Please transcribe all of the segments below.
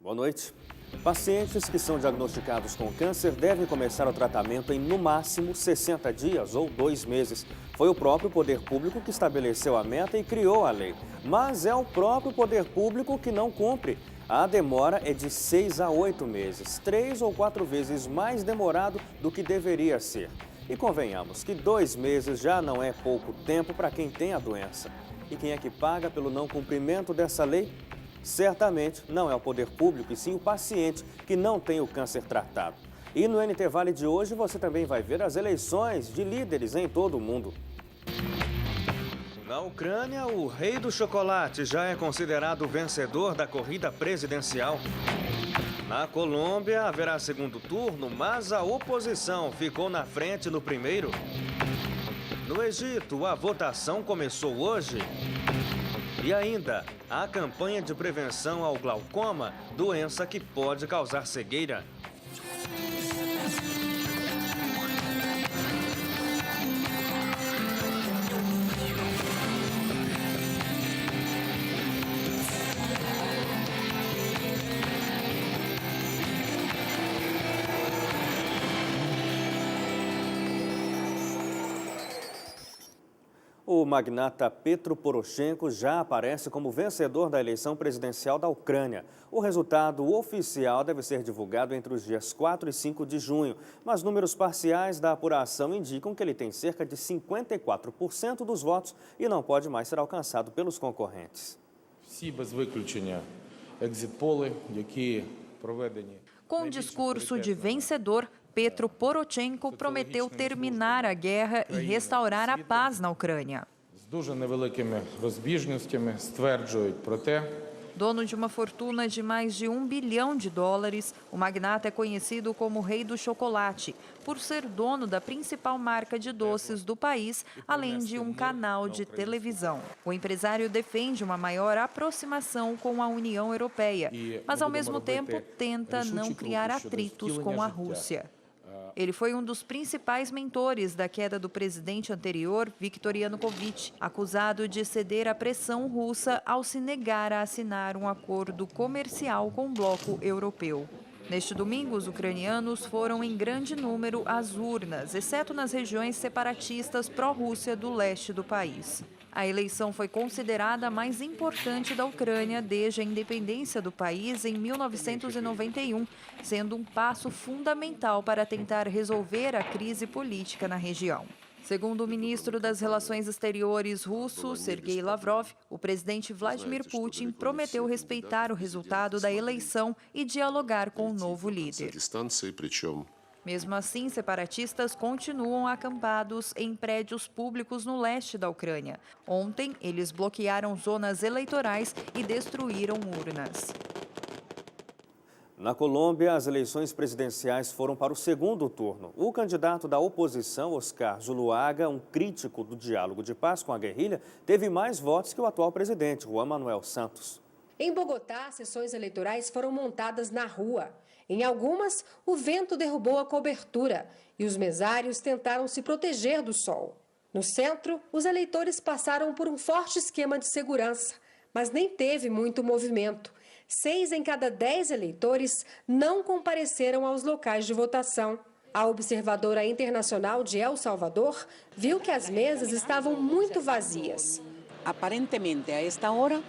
Boa noite. Pacientes que são diagnosticados com câncer devem começar o tratamento em, no máximo, 60 dias ou 2 meses. Foi o próprio poder público que estabeleceu a meta e criou a lei. Mas é o próprio poder público que não cumpre. A demora é de 6 a 8 meses, 3 ou 4 vezes mais demorado do que deveria ser. E convenhamos que 2 meses já não é pouco tempo para quem tem a doença. E quem é que paga pelo não cumprimento dessa lei? Certamente não é o poder público, e sim o paciente que não tem o câncer tratado. E no NT Vale de hoje você também vai ver as eleições de líderes em todo o mundo. Na Ucrânia, o rei do chocolate já é considerado o vencedor da corrida presidencial. Na Colômbia, haverá segundo turno, mas a oposição ficou na frente no primeiro. No Egito, a votação começou hoje. E ainda, a campanha de prevenção ao glaucoma, doença que pode causar cegueira. O magnata Petro Poroshenko já aparece como vencedor da eleição presidencial da Ucrânia. O resultado oficial deve ser divulgado entre os dias 4 e 5 de junho, mas números parciais da apuração indicam que ele tem cerca de 54% dos votos e não pode mais ser alcançado pelos concorrentes. Com um discurso de vencedor, Petro Poroshenko prometeu terminar a guerra e restaurar a paz na Ucrânia. Dono de uma fortuna de mais de $1 bilhão, o magnata é conhecido como o rei do chocolate, por ser dono da principal marca de doces do país, além de um canal de televisão. O empresário defende uma maior aproximação com a União Europeia, mas ao mesmo tempo tenta não criar atritos com a Rússia. Ele foi um dos principais mentores da queda do presidente anterior, Viktor Yanukovych, acusado de ceder à pressão russa ao se negar a assinar um acordo comercial com o bloco europeu. Neste domingo, os ucranianos foram em grande número às urnas, exceto nas regiões separatistas pró-Rússia do leste do país. A eleição foi considerada a mais importante da Ucrânia desde a independência do país em 1991, sendo um passo fundamental para tentar resolver a crise política na região. Segundo o ministro das Relações Exteriores russo, Sergei Lavrov, o presidente Vladimir Putin prometeu respeitar o resultado da eleição e dialogar com o novo líder. Mesmo assim, separatistas continuam acampados em prédios públicos no leste da Ucrânia. Ontem, eles bloquearam zonas eleitorais e destruíram urnas. Na Colômbia, as eleições presidenciais foram para o segundo turno. O candidato da oposição, Oscar Zuluaga, um crítico do diálogo de paz com a guerrilha, teve mais votos que o atual presidente, Juan Manuel Santos. Em Bogotá, sessões eleitorais foram montadas na rua. Em algumas, o vento derrubou a cobertura e os mesários tentaram se proteger do sol. No centro, os eleitores passaram por um forte esquema de segurança, mas nem teve muito movimento. 6 em cada 10 eleitores não compareceram aos locais de votação. A observadora internacional de El Salvador viu que as mesas estavam muito vazias. Aparentemente, a esta hora,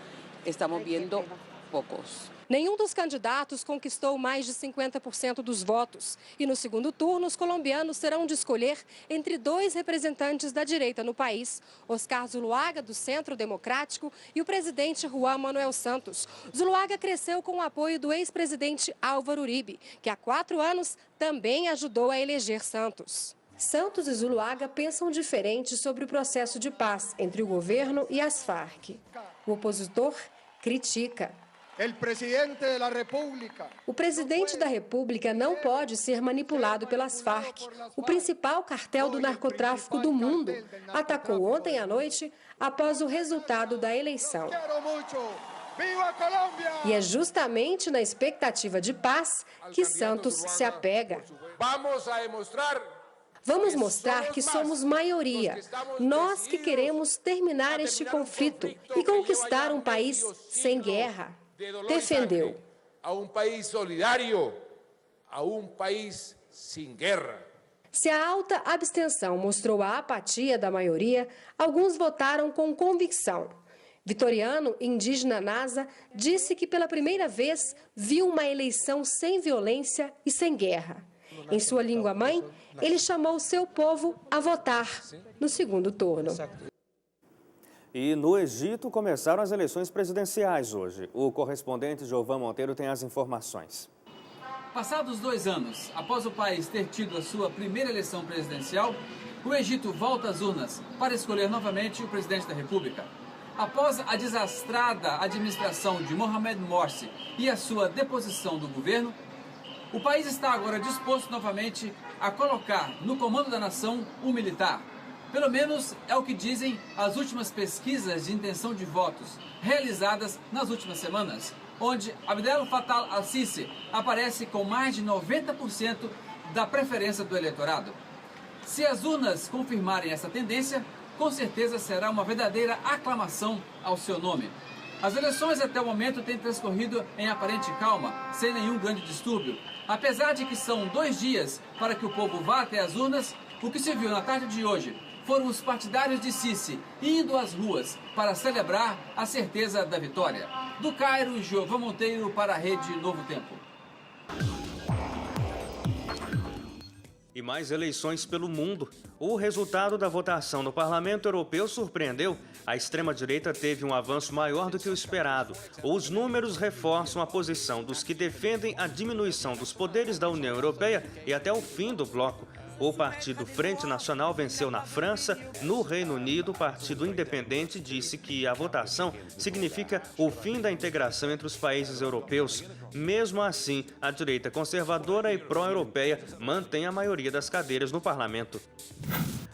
estamos vendo poucos. Nenhum dos candidatos conquistou mais de 50% dos votos. E no segundo turno, os colombianos terão de escolher entre 2 representantes da direita no país, Oscar Zuluaga, do Centro Democrático, e o presidente Juan Manuel Santos. Zuluaga cresceu com o apoio do ex-presidente Álvaro Uribe, que há 4 anos também ajudou a eleger Santos. Santos e Zuluaga pensam diferente sobre o processo de paz entre o governo e as Farc. O opositor critica. O presidente da República não pode ser manipulado pelas Farc, o principal cartel do narcotráfico do mundo. Atacou ontem à noite após o resultado da eleição. E é justamente na expectativa de paz que Santos se apega. Vamos mostrar que somos maioria, nós que queremos terminar este conflito e conquistar um país sem guerra, defendeu. a país solidário, a país sem guerra. Se a alta abstenção mostrou a apatia da maioria, alguns votaram com convicção. Vitoriano, indígena Nasa, disse que pela primeira vez viu uma eleição sem violência e sem guerra. Em sua língua-mãe, ele chamou seu povo a votar no segundo turno. E no Egito começaram as eleições presidenciais hoje. O correspondente Giovan Monteiro tem as informações. Passados 2 anos, após o país ter tido a sua primeira eleição presidencial, o Egito volta às urnas para escolher novamente o presidente da República. Após a desastrada administração de Mohamed Morsi e a sua deposição do governo, o país está agora disposto novamente a colocar no comando da nação um militar. Pelo menos é o que dizem as últimas pesquisas de intenção de votos realizadas nas últimas semanas, onde Abdel Fattah al-Sisi aparece com mais de 90% da preferência do eleitorado. Se as urnas confirmarem essa tendência, com certeza será uma verdadeira aclamação ao seu nome. As eleições até o momento têm transcorrido em aparente calma, sem nenhum grande distúrbio. Apesar de que são 2 dias para que o povo vá até as urnas, o que se viu na tarde de hoje foram os partidários de Sisi indo às ruas para celebrar a certeza da vitória. Do Cairo, Giovan Monteiro para a Rede Novo Tempo. E mais eleições pelo mundo. O resultado da votação no Parlamento Europeu surpreendeu. A extrema-direita teve um avanço maior do que o esperado. Os números reforçam a posição dos que defendem a diminuição dos poderes da União Europeia e até o fim do bloco. O partido Frente Nacional venceu na França. No Reino Unido, o Partido Independente disse que a votação significa o fim da integração entre os países europeus. Mesmo assim, a direita conservadora e pró-europeia mantém a maioria das cadeiras no parlamento.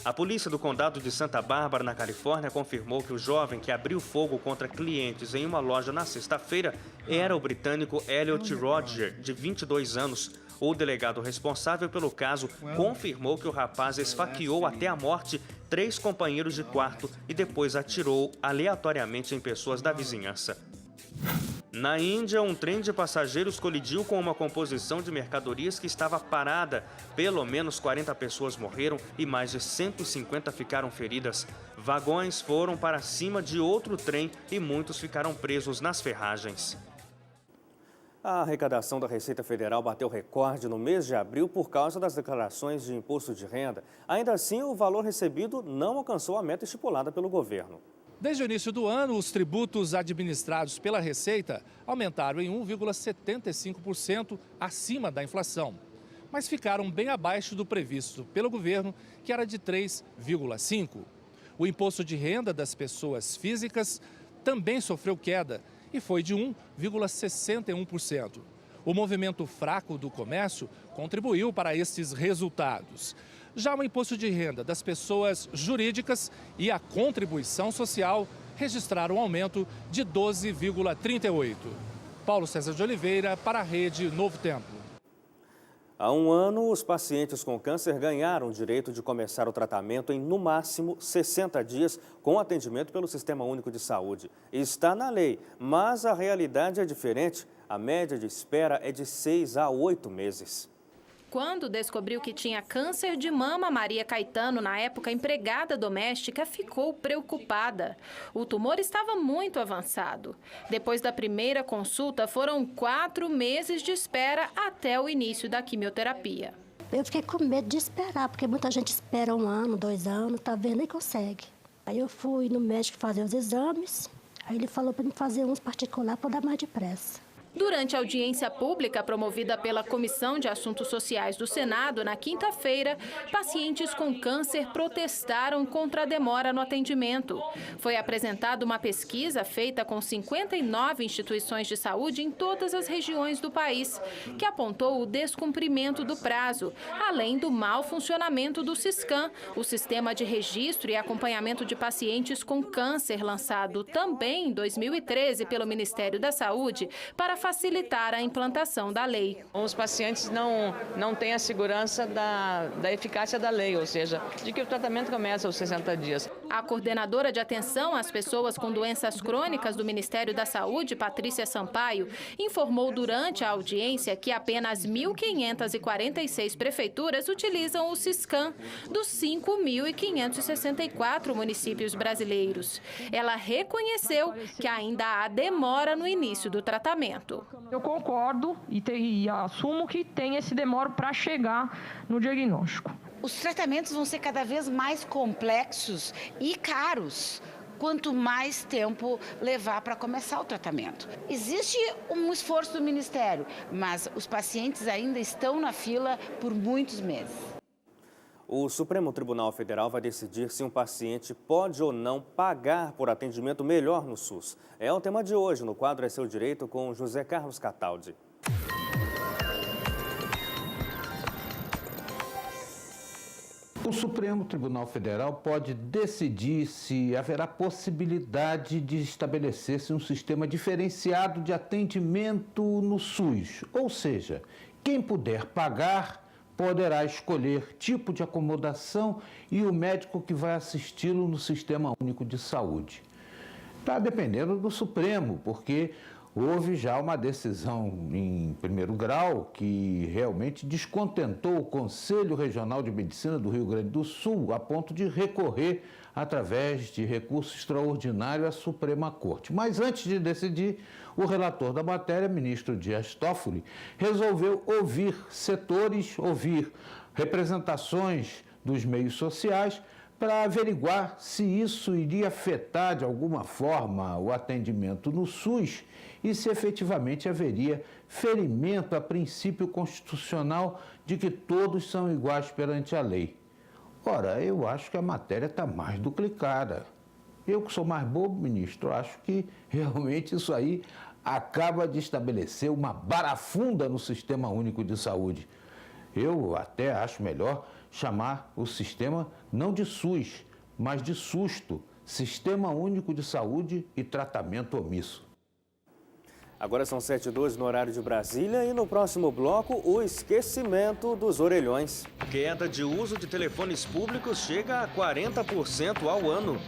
A polícia do condado de Santa Bárbara, na Califórnia, confirmou que o jovem que abriu fogo contra clientes em uma loja na sexta-feira era o britânico Elliot Rodger, de 22 anos. O delegado responsável pelo caso confirmou que o rapaz esfaqueou até a morte 3 companheiros de quarto e depois atirou aleatoriamente em pessoas da vizinhança. Na Índia, um trem de passageiros colidiu com uma composição de mercadorias que estava parada. Pelo menos 40 pessoas morreram e mais de 150 ficaram feridas. Vagões foram para cima de outro trem e muitos ficaram presos nas ferragens. A arrecadação da Receita Federal bateu recorde no mês de abril por causa das declarações de imposto de renda. Ainda assim, o valor recebido não alcançou a meta estipulada pelo governo. Desde o início do ano, os tributos administrados pela Receita aumentaram em 1,75% acima da inflação, mas ficaram bem abaixo do previsto pelo governo, que era de 3,5%. O imposto de renda das pessoas físicas também sofreu queda e foi de 1,61%. O movimento fraco do comércio contribuiu para esses resultados. Já o imposto de renda das pessoas jurídicas e a contribuição social registraram um aumento de 12,38%. Paulo César de Oliveira para a Rede Novo Tempo. Há um ano, os pacientes com câncer ganharam o direito de começar o tratamento em, no máximo, 60 dias com atendimento pelo Sistema Único de Saúde. Está na lei, mas a realidade é diferente. A média de espera é de 6 a 8 meses. Quando descobriu que tinha câncer de mama, Maria Caetano, na época empregada doméstica, ficou preocupada. O tumor estava muito avançado. Depois da primeira consulta, foram 4 meses de espera até o início da quimioterapia. Eu fiquei com medo de esperar, porque muita gente espera 1 ano, 2 anos, tá vendo, nem consegue. Aí eu fui no médico fazer os exames, aí ele falou para me fazer uns particulares para dar mais depressa. Durante a audiência pública promovida pela Comissão de Assuntos Sociais do Senado, na quinta-feira, pacientes com câncer protestaram contra a demora no atendimento. Foi apresentada uma pesquisa feita com 59 instituições de saúde em todas as regiões do país, que apontou o descumprimento do prazo, além do mau funcionamento do Siscam, o Sistema de Registro e Acompanhamento de Pacientes com Câncer, lançado também em 2013 pelo Ministério da Saúde, para facilitar a implantação da lei. Os pacientes não têm a segurança da eficácia da lei, ou seja, de que o tratamento começa aos 60 dias. A coordenadora de atenção às pessoas com doenças crônicas do Ministério da Saúde, Patrícia Sampaio, informou durante a audiência que apenas 1.546 prefeituras utilizam o Siscam, dos 5.564 municípios brasileiros. Ela reconheceu que ainda há demora no início do tratamento. Eu concordo e assumo que tem esse demora para chegar no diagnóstico. Os tratamentos vão ser cada vez mais complexos e caros, quanto mais tempo levar para começar o tratamento. Existe um esforço do Ministério, mas os pacientes ainda estão na fila por muitos meses. O Supremo Tribunal Federal vai decidir se um paciente pode ou não pagar por atendimento melhor no SUS. É o tema de hoje no quadro É Seu Direito com José Carlos Cataldi. O Supremo Tribunal Federal pode decidir se haverá possibilidade de estabelecer-se um sistema diferenciado de atendimento no SUS. Ou seja, quem puder pagar poderá escolher tipo de acomodação e o médico que vai assisti-lo no Sistema Único de Saúde. Está dependendo do Supremo, porque houve já uma decisão em primeiro grau que realmente descontentou o Conselho Regional de Medicina do Rio Grande do Sul a ponto de recorrer através de recurso extraordinário à Suprema Corte. Mas antes de decidir, o relator da matéria, ministro Dias Toffoli, resolveu ouvir setores, ouvir representações dos meios sociais para averiguar se isso iria afetar de alguma forma o atendimento no SUS e se efetivamente haveria ferimento a princípio constitucional de que todos são iguais perante a lei. Ora, eu acho que a matéria está mais do que clara. Eu que sou mais bobo, ministro, acho que realmente isso aí acaba de estabelecer uma barafunda no Sistema Único de Saúde. Eu até acho melhor chamar o sistema não de SUS, mas de SUSTO, Sistema Único de Saúde e Tratamento Omisso. Agora são 7h02 no horário de Brasília e no próximo bloco, o esquecimento dos orelhões. Queda de uso de telefones públicos chega a 40% ao ano.